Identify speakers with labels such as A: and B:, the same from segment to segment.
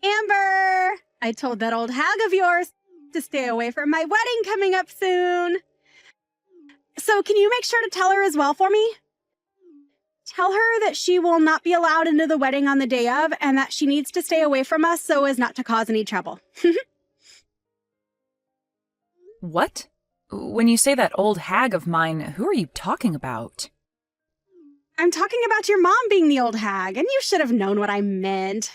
A: Amber! I told that old hag of yours to stay away from my wedding coming up soon. So can you make sure to tell her as well for me? Tell her that she will not be allowed into the wedding on the day of and that she needs to stay away from us so as not to cause any trouble.
B: What? When you say that old hag of mine, who are you talking about?
A: I'm talking about your mom being the old hag, and you should have known what I meant.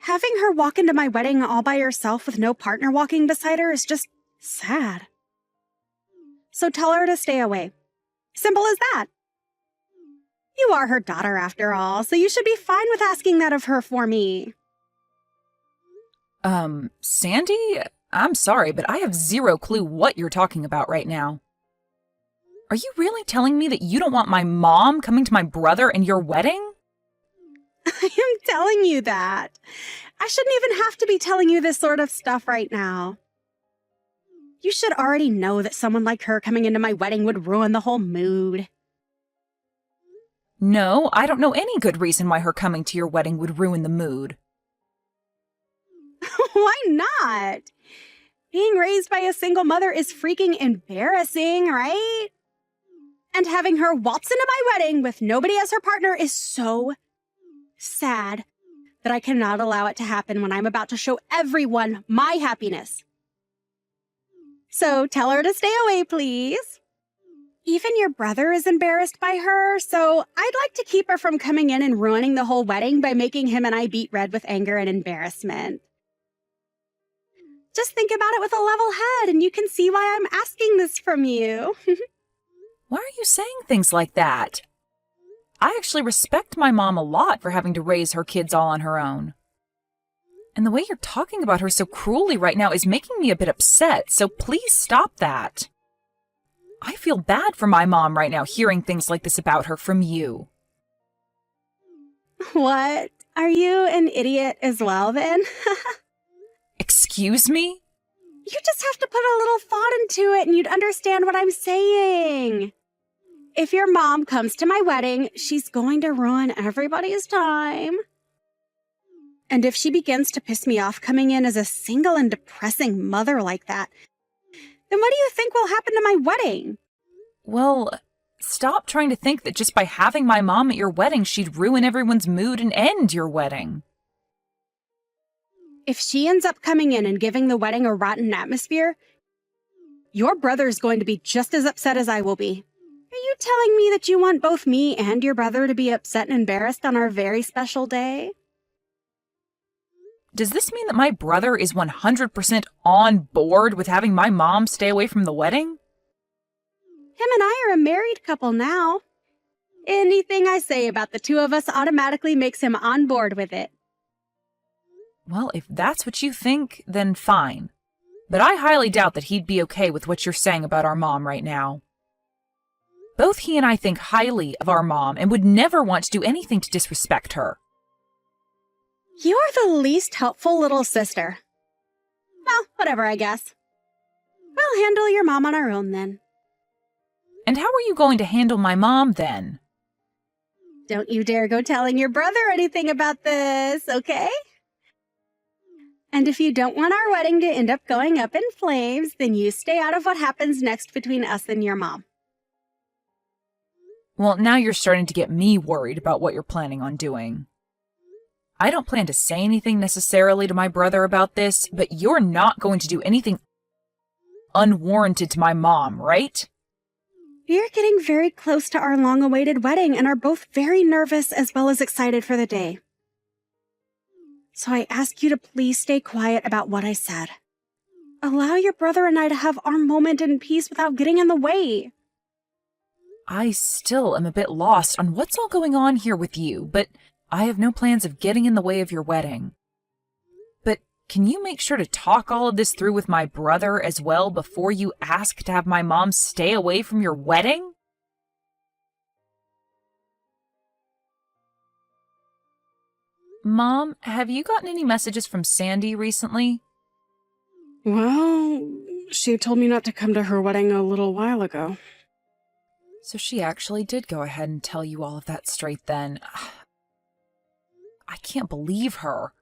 A: Having her walk into my wedding all by herself with no partner walking beside her is just sad. So tell her to stay away. Simple as that. You are her daughter after all, so you should be fine with asking that of her for me.
B: Sandy? I'm sorry, but I have zero clue what you're talking about right now. Are you really telling me that you don't want my mom coming to my brother and your wedding?
A: I am telling you that. I shouldn't even have to be telling you this sort of stuff right now. You should already know that someone like her coming into my wedding would ruin the whole mood.
B: No, I don't know any good reason why her coming to your wedding would ruin the mood.
A: Why not? Being raised by a single mother is freaking embarrassing, right? And having her waltz into my wedding with nobody as her partner is so sad that I cannot allow it to happen when I'm about to show everyone my happiness. So tell her to stay away, please. Even your brother is embarrassed by her, so I'd like to keep her from coming in and ruining the whole wedding by making him and I beat red with anger and embarrassment. Just think about it with a level head, and you can see why I'm asking this from you.
B: Why are you saying things like that? I actually respect my mom a lot for having to raise her kids all on her own. And the way you're talking about her so cruelly right now is making me a bit upset, so please stop that. I feel bad for my mom right now hearing things like this about her from you.
A: What? Are you an idiot as well, then?
B: Excuse me?
A: You just have to put a little thought into it and you'd understand what I'm saying. If your mom comes to my wedding, she's going to ruin everybody's time. And if she begins to piss me off coming in as a single and depressing mother like that, then what do you think will happen to my wedding?
B: Well, stop trying to think that just by having my mom at your wedding, she'd ruin everyone's mood and end your wedding.
A: If she ends up coming in and giving the wedding a rotten atmosphere, your brother's going to be just as upset as I will be. Are you telling me that you want both me and your brother to be upset and embarrassed on our very special day?
B: Does this mean that my brother is 100% on board with having my mom stay away from the wedding?
A: Him and I are a married couple now. Anything I say about the two of us automatically makes him on board with it.
B: Well, if that's what you think, then fine. But I highly doubt that he'd be okay with what you're saying about our mom right now. Both he and I think highly of our mom and would never want to do anything to disrespect her.
A: You're the least helpful little sister. Well, whatever, I guess. We'll handle your mom on our own then.
B: And how are you going to handle my mom then?
A: Don't you dare go telling your brother anything about this, okay? And if you don't want our wedding to end up going up in flames, then you stay out of what happens next between us and your mom.
B: Well, now you're starting to get me worried about what you're planning on doing. I don't plan to say anything necessarily to my brother about this, but you're not going to do anything unwarranted to my mom, right?
A: We're getting very close to our long-awaited wedding and are both very nervous as well as excited for the day. So I ask you to please stay quiet about what I said. Allow your brother and I to have our moment in peace without getting in the way.
B: I still am a bit lost on what's all going on here with you, but I have no plans of getting in the way of your wedding. But can you make sure to talk all of this through with my brother as well before you ask to have my mom stay away from your wedding? Mom, have you gotten any messages from Sandy recently?
A: Well, she told me not to come to her wedding a little while ago.
B: So she actually did go ahead and tell you all of that straight then. I can't believe her.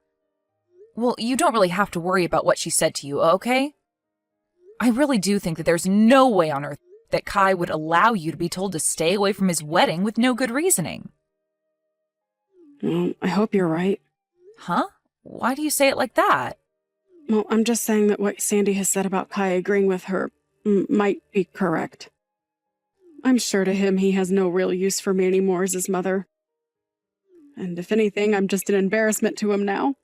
B: Well, you don't really have to worry about what she said to you, okay? I really do think that there's no way on earth that Kai would allow you to be told to stay away from his wedding with no good reasoning.
C: Well, I hope you're right.
B: Huh? Why do you say it like that?
C: Well, I'm just saying that what Sandy has said about Kai agreeing with her might be correct. I'm sure to him he has no real use for me anymore as his mother. And if anything, I'm just an embarrassment to him now.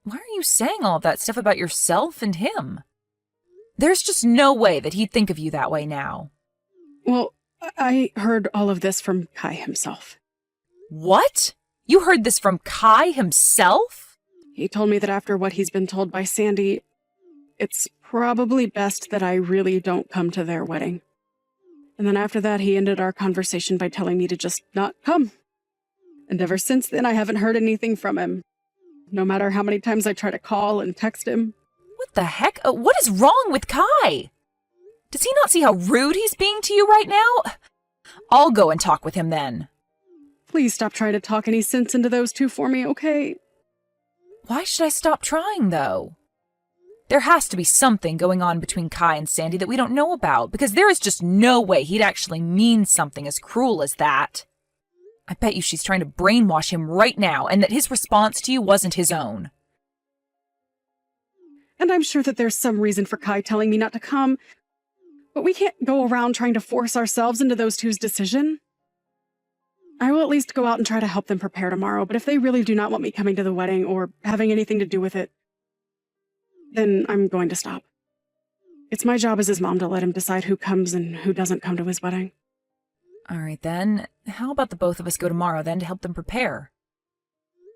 B: Why are you saying all of that stuff about yourself and him? There's just no way that he'd think of you that way now.
C: Well, I heard all of this from Kai himself.
B: What? You heard this from Kai himself?
C: He told me that after what he's been told by Sandy, it's probably best that I really don't come to their wedding. And then after that, he ended our conversation by telling me to just not come. And ever since then, I haven't heard anything from him. No matter how many times I try to call and text him.
B: What the heck? What is wrong with Kai? Does he not see how rude he's being to you right now? I'll go and talk with him then.
C: Please stop trying to talk any sense into those two for me, okay?
B: Why should I stop trying, though? There has to be something going on between Kai and Sandy that we don't know about, because there is just no way he'd actually mean something as cruel as that. I bet you she's trying to brainwash him right now, and that his response to you wasn't his own.
C: And I'm sure that there's some reason for Kai telling me not to come, but we can't go around trying to force ourselves into those two's decision. I will at least go out and try to help them prepare tomorrow, but if they really do not want me coming to the wedding or having anything to do with it, then I'm going to stop. It's my job as his mom to let him decide who comes and who doesn't come to his wedding.
B: All right, then. How about the both of us go tomorrow, then, to help them prepare?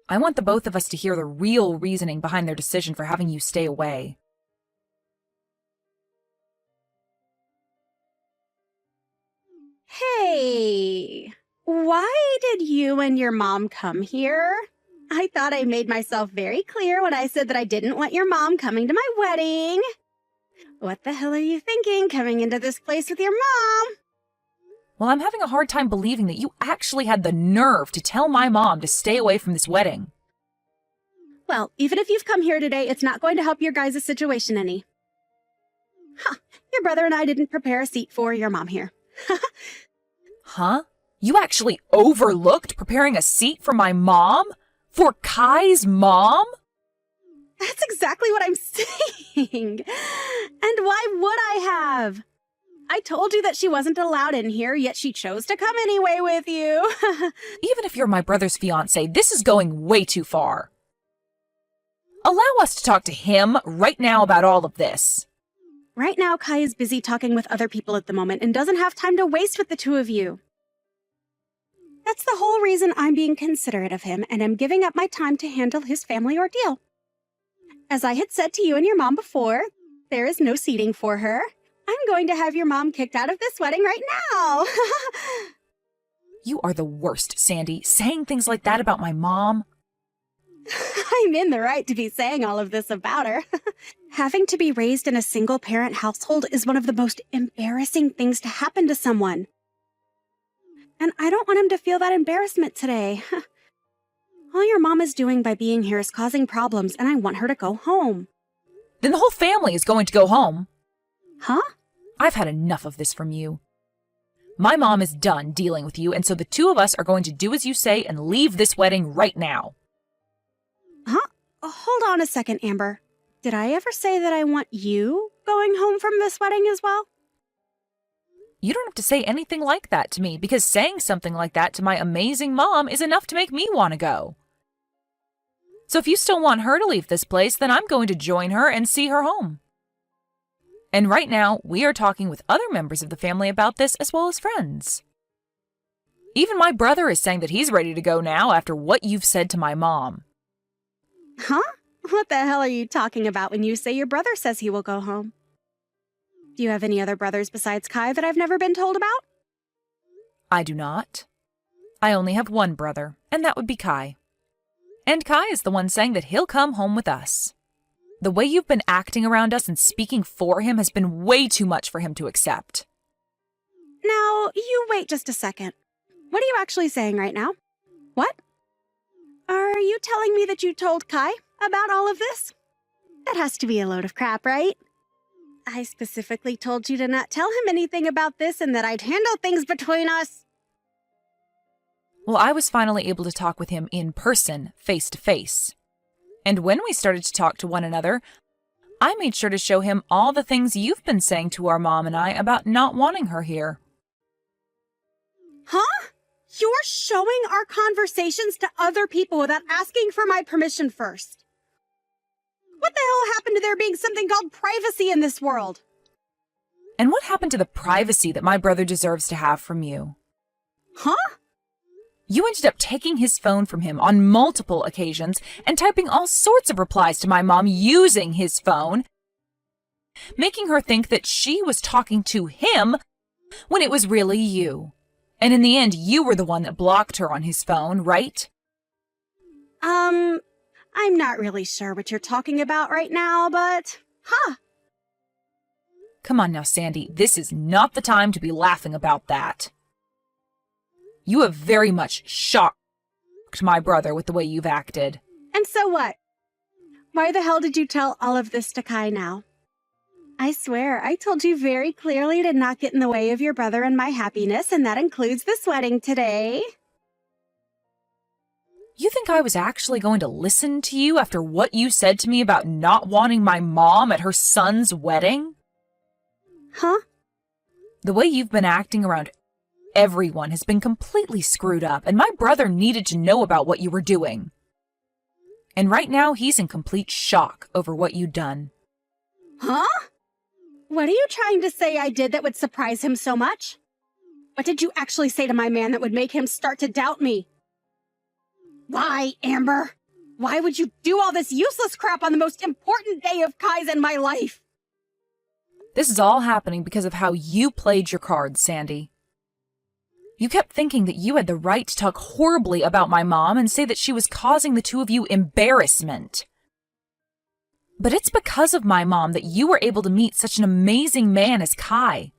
B: I want the both of us to hear the real reasoning behind their decision for having you stay away.
A: Hey, why did you and your mom come here? I thought I made myself very clear when I said that I didn't want your mom coming to my wedding. What the hell are you thinking coming into this place with your mom?
B: Well, I'm having a hard time believing that you actually had the nerve to tell my mom to stay away from this wedding.
A: Well, even if you've come here today, it's not going to help your guys' situation any. Huh, your brother and I didn't prepare a seat for your mom here.
B: Huh? You actually overlooked preparing a seat for my mom? For Kai's mom?
A: That's exactly what I'm saying. And why would I have? I told you that she wasn't allowed in here, yet she chose to come anyway with you.
B: Even if you're my brother's fiancé, this is going way too far. Allow us to talk to him right now about all of this.
A: Right now, Kai is busy talking with other people at the moment and doesn't have time to waste with the two of you. That's the whole reason I'm being considerate of him and am giving up my time to handle his family ordeal. As I had said to you and your mom before, there is no seating for her. I'm going to have your mom kicked out of this wedding right now.
B: You are the worst, Sandy, saying things like that about my mom.
A: I'm in the right to be saying all of this about her. Having to be raised in a single-parent household is one of the most embarrassing things to happen to someone. And I don't want him to feel that embarrassment today. All your mom is doing by being here is causing problems, and I want her to go home.
B: Then the whole family is going to go home.
A: Huh?
B: I've had enough of this from you. My mom is done dealing with you, and so the two of us are going to do as you say and leave this wedding right now.
A: Huh? Hold on a second, Amber. Did I ever say that I want you going home from this wedding as well?
B: You don't have to say anything like that to me, because saying something like that to my amazing mom is enough to make me want to go. So if you still want her to leave this place, then I'm going to join her and see her home. And right now, we are talking with other members of the family about this as well as friends. Even my brother is saying that he's ready to go now after what you've said to my mom.
A: Huh? What the hell are you talking about when you say your brother says he will go home? Do you have any other brothers besides Kai that I've never been told about?
B: I do not. I only have one brother, and that would be Kai. And Kai is the one saying that he'll come home with us. The way you've been acting around us and speaking for him has been way too much for him to accept.
A: Now, you wait just a second. What are you actually saying right now? What? Are you telling me that you told Kai about all of this? That has to be a load of crap, right? I specifically told you to not tell him anything about this and that I'd handle things between us.
B: Well, I was finally able to talk with him in person, face to face. And when we started to talk to one another, I made sure to show him all the things you've been saying to our mom and I about not wanting her here.
A: Huh? You're showing our conversations to other people without asking for my permission first. What the hell happened to there being something called privacy in this world?
B: And what happened to the privacy that my brother deserves to have from you?
A: Huh?
B: You ended up taking his phone from him on multiple occasions and typing all sorts of replies to my mom using his phone, making her think that she was talking to him when it was really you. And in the end, you were the one that blocked her on his phone, right?
A: I'm not really sure what you're talking about right now, but...
B: Come on now, Sandy. This is not the time to be laughing about that. You have very much shocked my brother with the way you've acted.
A: And so what? Why the hell did you tell all of this to Kai now? I swear, I told you very clearly to not get in the way of your brother and my happiness, and that includes this wedding today.
B: You think I was actually going to listen to you after what you said to me about not wanting my mom at her son's wedding?
A: Huh?
B: The way you've been acting around everyone has been completely screwed up, and my brother needed to know about what you were doing. And right now, he's in complete shock over what you'd done.
A: Huh? What are you trying to say I did that would surprise him so much? What did you actually say to my man that would make him start to doubt me? Why, Amber? Why would you do all this useless crap on the most important day of Kai's in my life?
B: This is all happening because of how you played your cards, Sandy. You kept thinking that you had the right to talk horribly about my mom and say that she was causing the two of you embarrassment. But it's because of my mom that you were able to meet such an amazing man as Kai.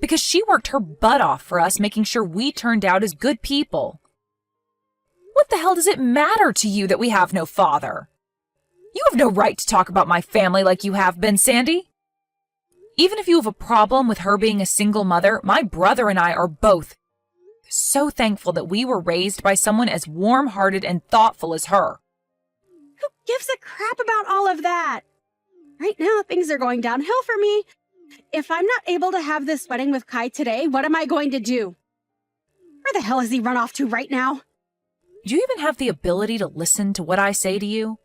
B: Because she worked her butt off for us, making sure we turned out as good people. What the hell does it matter to you that we have no father? You have no right to talk about my family like you have been, Sandy. Even if you have a problem with her being a single mother, my brother and I are both so thankful that we were raised by someone as warm-hearted and thoughtful as her.
A: Who gives a crap about all of that? Right now, things are going downhill for me. If I'm not able to have this wedding with Kai today, what am I going to do? Where the hell has he run off to right now?
B: Do you even have the ability to listen to what I say to you?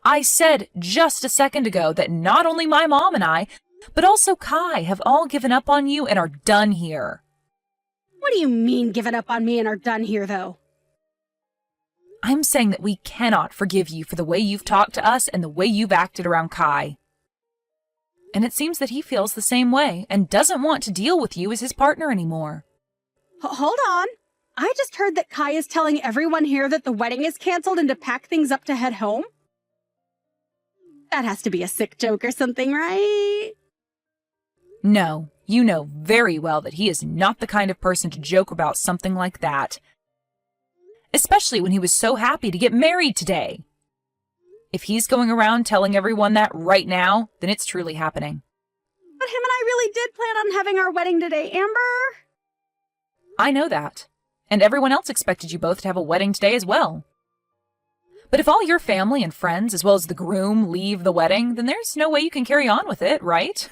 B: I said just a second ago that not only my mom and I, but also Kai have all given up on you and are done here.
A: What do you mean given up on me and are done here, though?
B: I'm saying that we cannot forgive you for the way you've talked to us and the way you've acted around Kai. And it seems that he feels the same way and doesn't want to deal with you as his partner anymore.
A: Hold on. I just heard that Kai is telling everyone here that the wedding is canceled and to pack things up to head home. That has to be a sick joke or something, right?
B: No, you know very well that he is not the kind of person to joke about something like that. Especially when he was so happy to get married today. If he's going around telling everyone that right now, then it's truly happening.
A: But him and I really did plan on having our wedding today, Amber.
B: I know that. And everyone else expected you both to have a wedding today as well. But if all your family and friends, as well as the groom, leave the wedding, then there's no way you can carry on with it, right?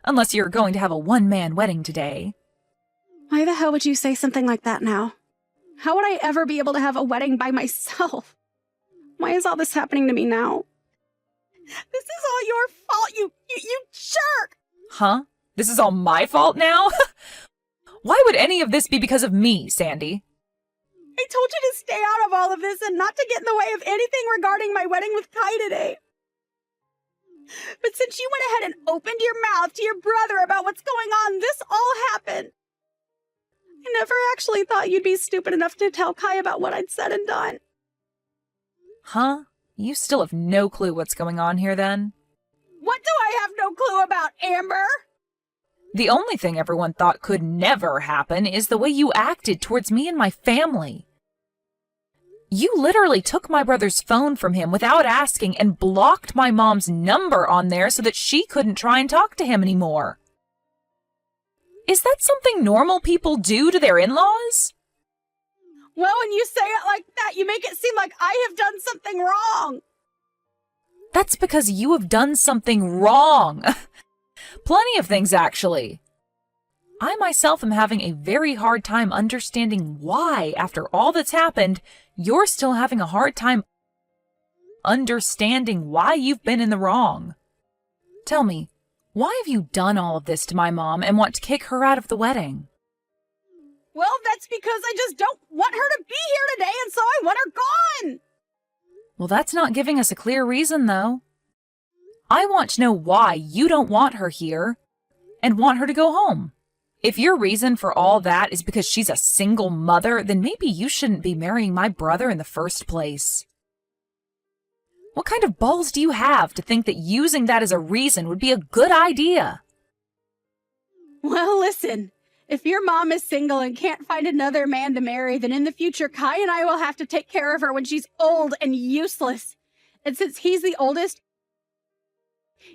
B: Unless you're going to have a one-man wedding today.
A: Why the hell would you say something like that now? How would I ever be able to have a wedding by myself? Why is all this happening to me now? This is all your fault, you jerk!
B: Huh? This is all my fault now? Why would any of this be because of me, Sandy?
A: I told you to stay out of all of this and not to get in the way of anything regarding my wedding with Kai today. But since you went ahead and opened your mouth to your brother about what's going on, this all happened. I never actually thought you'd be stupid enough to tell Kai about what I'd said and done.
B: Huh? You still have no clue what's going on here then?
A: What do I have no clue about, Amber?
B: The only thing everyone thought could never happen is the way you acted towards me and my family. You literally took my brother's phone from him without asking and blocked my mom's number on there so that she couldn't try and talk to him anymore. Is that something normal people do to their in-laws?
A: Well, when you say it like that, you make it seem like I have done something wrong.
B: That's because you have done something wrong. Plenty of things, actually. I myself am having a very hard time understanding why, after all that's happened, you're still having a hard time understanding why you've been in the wrong. Tell me, why have you done all of this to my mom and want to kick her out of the wedding?
A: Well, that's because I just don't want her to be here today, and so I want her gone.
B: Well, that's not giving us a clear reason, though. I want to know why you don't want her here and want her to go home. If your reason for all that is because she's a single mother, then maybe you shouldn't be marrying my brother in the first place. What kind of balls do you have to think that using that as a reason would be a good idea?
A: Well, listen, if your mom is single and can't find another man to marry, then in the future, Kai and I will have to take care of her when she's old and useless. And since he's the oldest,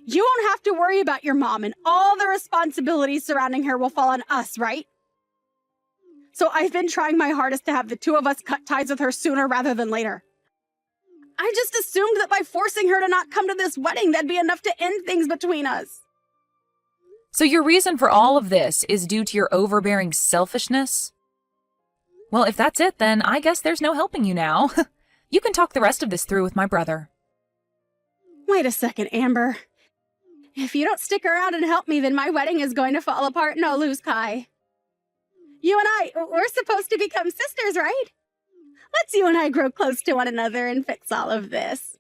A: you won't have to worry about your mom, and all the responsibilities surrounding her will fall on us, right? So I've been trying my hardest to have the two of us cut ties with her sooner rather than later. I just assumed that by forcing her to not come to this wedding, that'd be enough to end things between us.
B: So your reason for all of this is due to your overbearing selfishness? Well, if that's it, then I guess there's no helping you now. You can talk the rest of this through with my brother.
A: Wait a second, Amber. If you don't stick around and help me, then my wedding is going to fall apart and I'll lose Kai. You and we're supposed to become sisters, right? Let's you and I grow close to one another and fix all of this.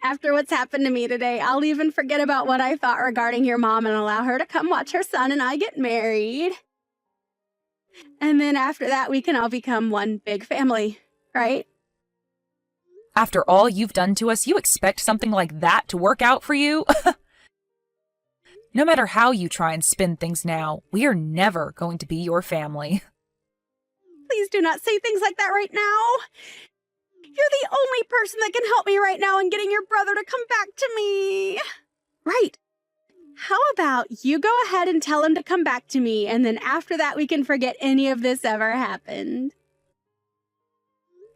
A: After what's happened to me today, I'll even forget about what I thought regarding your mom and allow her to come watch her son and I get married. And then after that, we can all become one big family, right?
B: After all you've done to us, you expect something like that to work out for you? No matter how you try and spin things now, we are never going to be your family.
A: Please do not say things like that right now. You're the only person that can help me right now in getting your brother to come back to me. Right. How about you go ahead and tell him to come back to me, and then after that we can forget any of this ever happened.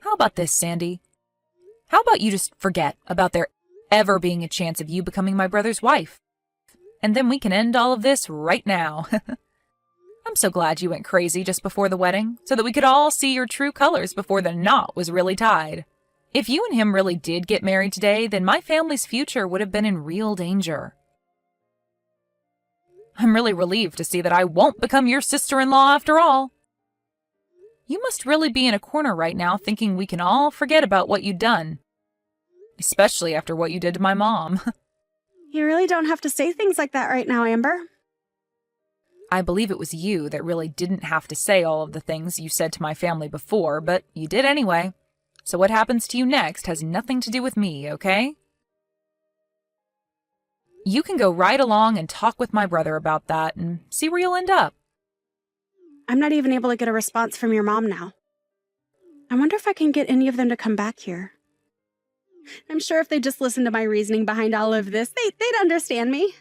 B: How about this, Sandy? How about you just forget about there ever being a chance of you becoming my brother's wife? And then we can end all of this right now. I'm so glad you went crazy just before the wedding, so that we could all see your true colors before the knot was really tied. If you and him really did get married today, then my family's future would have been in real danger. I'm really relieved to see that I won't become your sister-in-law after all. You must really be in a corner right now thinking we can all forget about what you'd done. Especially after what you did to my mom.
A: You really don't have to say things like that right now, Amber.
B: I believe it was you that really didn't have to say all of the things you said to my family before, but you did anyway. So what happens to you next has nothing to do with me, okay? You can go right along and talk with my brother about that and see where you'll end up.
A: I'm not even able to get a response from your mom now. I wonder if I can get any of them to come back here. I'm sure if they just listened to my reasoning behind all of this, they'd understand me.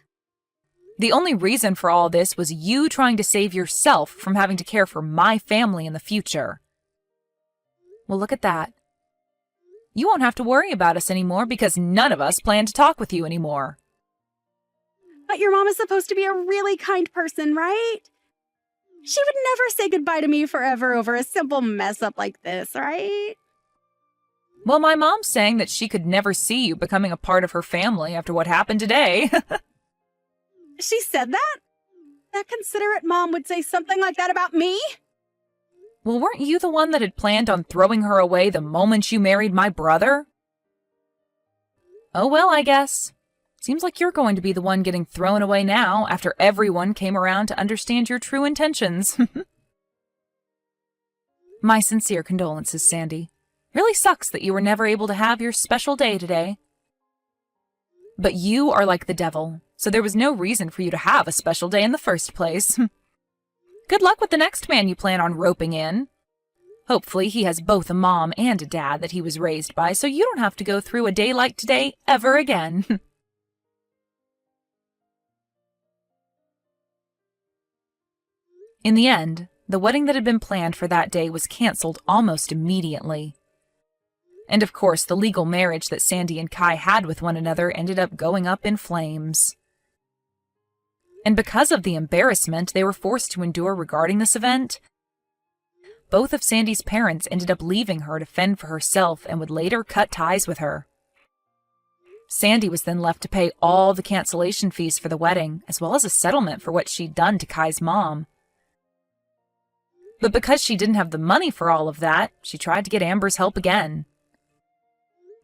B: The only reason for all this was you trying to save yourself from having to care for my family in the future. Well, look at that. You won't have to worry about us anymore because none of us plan to talk with you anymore.
A: But your mom is supposed to be a really kind person, right? She would never say goodbye to me forever over a simple mess up like this, right?
B: Well, my mom's saying that she could never see you becoming a part of her family after what happened today.
A: She said that? That considerate mom would say something like that about me?
B: Well, weren't you the one that had planned on throwing her away the moment you married my brother? Oh well, I guess. Seems like you're going to be the one getting thrown away now after everyone came around to understand your true intentions. My sincere condolences, Sandy. Really sucks that you were never able to have your special day today. But you are like the devil, so there was no reason for you to have a special day in the first place. Good luck with the next man you plan on roping in. Hopefully he has both a mom and a dad that he was raised by, so you don't have to go through a day like today ever again. In the end, the wedding that had been planned for that day was canceled almost immediately. And of course, the legal marriage that Sandy and Kai had with one another ended up going up in flames. And because of the embarrassment they were forced to endure regarding this event, both of Sandy's parents ended up leaving her to fend for herself and would later cut ties with her. Sandy was then left to pay all the cancellation fees for the wedding, as well as a settlement for what she'd done to Kai's mom. But because she didn't have the money for all of that, she tried to get Amber's help again.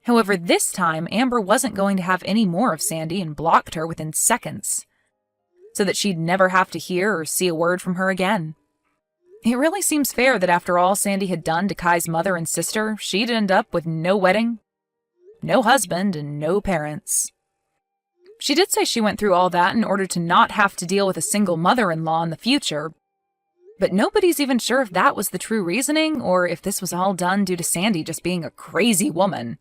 B: However, this time, Amber wasn't going to have any more of Sandy and blocked her within seconds, so that she'd never have to hear or see a word from her again. It really seems fair that after all Sandy had done to Kai's mother and sister, she'd end up with no wedding, no husband, and no parents. She did say she went through all that in order to not have to deal with a single mother-in-law in the future, but nobody's even sure if that was the true reasoning or if this was all done due to Sandy just being a crazy woman.